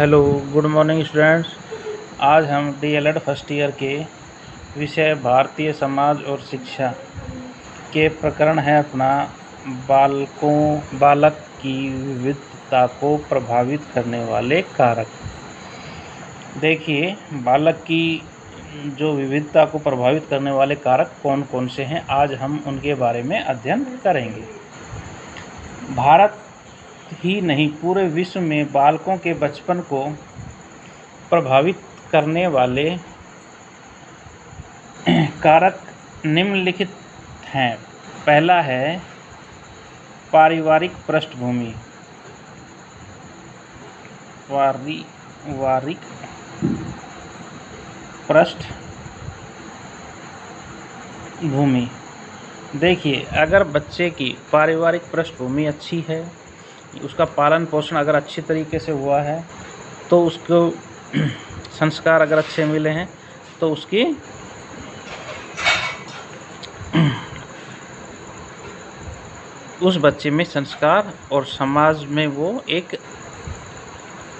Hello, good morning students. आज हम DElEd first year के विषय भारतीय समाज और शिक्षा के प्रकरण है अपना बालक की विविधता को प्रभावित करने वाले कारक। देखिए, बालक की जो विविधता को प्रभावित करने वाले कारक कौन कौन से हैं, आज हम उनके बारे में अध्ययन करेंगे। भारत ही नहीं, पूरे विश्व में बालकों के बचपन को प्रभावित करने वाले कारक निम्नलिखित हैं। पहला है पारिवारिक पृष्ठभूमि। पारिवारिक पृष्ठभूमि। देखिए, अगर बच्चे की पारिवारिक पृष्ठभूमि अच्छी है, उसका पालन पोषण अगर अच्छी तरीके से हुआ है, तो उसको संस्कार अगर अच्छे मिले हैं, तो उसकी उस बच्चे में संस्कार और समाज में वो एक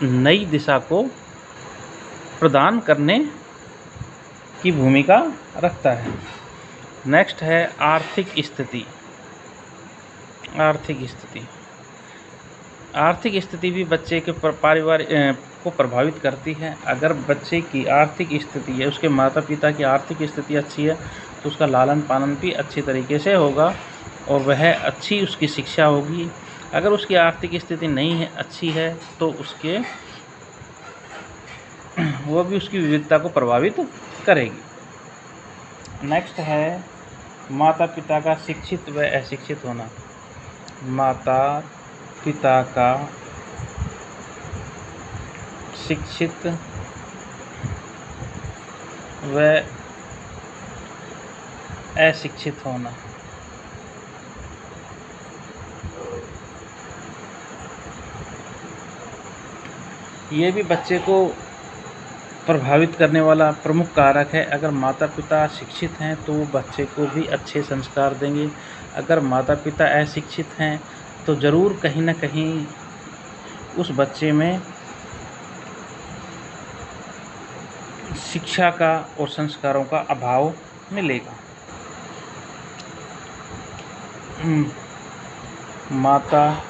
नई दिशा को प्रदान करने की भूमिका रखता है। नेक्स्ट है आर्थिक स्थिति। आर्थिक स्थिति भी बच्चे के पारिवारिक को प्रभावित करती है। अगर बच्चे की आर्थिक स्थिति है, उसके माता पिता की आर्थिक स्थिति अच्छी है, तो उसका लालन पालन भी अच्छी तरीके से होगा और वह अच्छी उसकी शिक्षा होगी। अगर उसकी आर्थिक स्थिति नहीं है, अच्छी है, तो वो भी उसकी विविधता को प्रभावित करेगी। नेक्स्ट है माता पिता का शिक्षित व अशिक्षित होना। माता पिता का शिक्षित व अशिक्षित होना। ये भी बच्चे को प्रभावित करने वाला प्रमुख कारक है। अगर माता पिता शिक्षित हैं, तो वो बच्चे को भी अच्छे संस्कार देंगे। अगर माता पिता अशिक्षित हैं, तो ज़रूर कहीं ना कहीं उस बच्चे में शिक्षा का और संस्कारों का अभाव मिलेगा। माता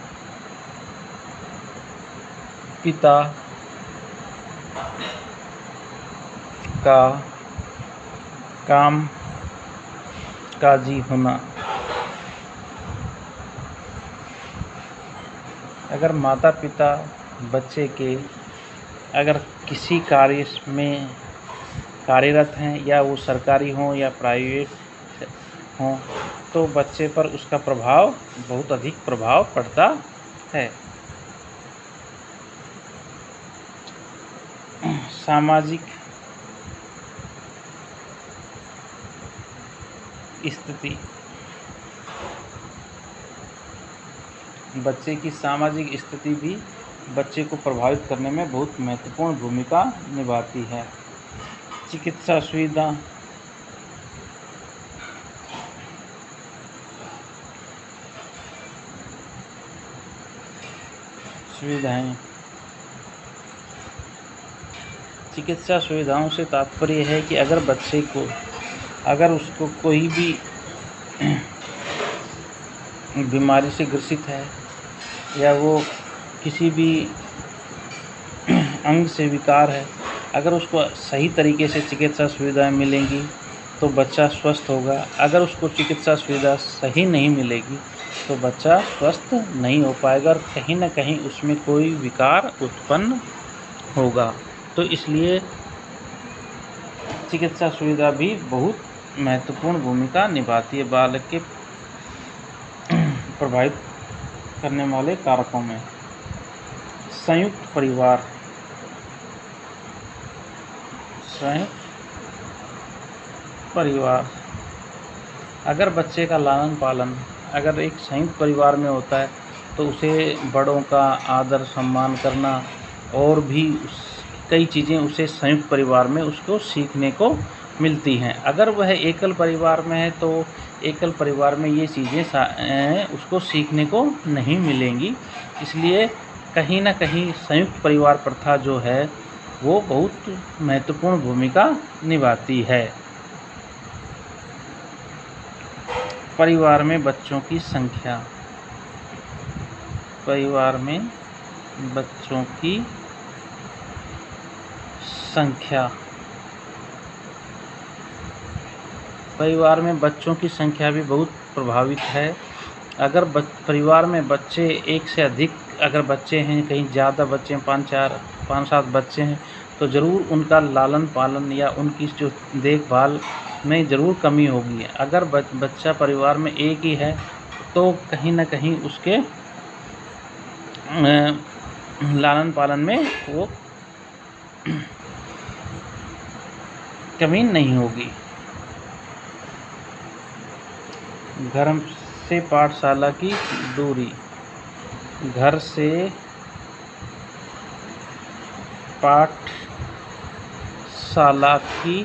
पिता का काम काजी होना। अगर माता पिता बच्चे के अगर किसी कार्य में कार्यरत हैं, या वो सरकारी हों या प्राइवेट हों, तो बच्चे पर उसका प्रभाव बहुत अधिक प्रभाव पड़ता है। सामाजिक स्थिति। बच्चे की सामाजिक स्थिति भी बच्चे को प्रभावित करने में बहुत महत्वपूर्ण भूमिका निभाती है। चिकित्सा सुविधाएं। चिकित्सा सुविधाओं से तात्पर्य है कि अगर उसको कोई भी बीमारी से ग्रसित है, या वो किसी भी अंग से विकार है, अगर उसको सही तरीके से चिकित्सा सुविधाएं मिलेंगी, तो बच्चा स्वस्थ होगा। अगर उसको चिकित्सा सुविधा सही नहीं मिलेगी, तो बच्चा स्वस्थ नहीं हो पाएगा और कहीं ना कहीं उसमें कोई विकार उत्पन्न होगा। तो इसलिए चिकित्सा सुविधा भी बहुत महत्वपूर्ण भूमिका निभाती है बालक के प्रभावित करने वाले कारकों में। संयुक्त परिवार। अगर बच्चे का लालन पालन अगर एक संयुक्त परिवार में होता है, तो उसे बड़ों का आदर सम्मान करना और भी कई चीज़ें उसे संयुक्त परिवार में उसको सीखने को मिलती हैं। अगर वह एकल परिवार में है, तो एकल परिवार में ये चीज़ें उसको सीखने को नहीं मिलेंगी। इसलिए कहीं न कहीं संयुक्त परिवार प्रथा जो है वो बहुत महत्वपूर्ण भूमिका निभाती है। परिवार में बच्चों की संख्या, परिवार में बच्चों की संख्या, परिवार में बच्चों की संख्या भी बहुत प्रभावित है। अगर परिवार में बच्चे एक से अधिक अगर बच्चे हैं, कहीं ज़्यादा बच्चे हैं, 5-7 बच्चे हैं, तो ज़रूर उनका लालन पालन या उनकी जो देखभाल में ज़रूर कमी होगी। अगर बच्चा परिवार में एक ही है तो कहीं न कहीं उसके लालन पालन में वो कमी नहीं होगी। घर से पाठशाला की दूरी, घर से पाठशाला की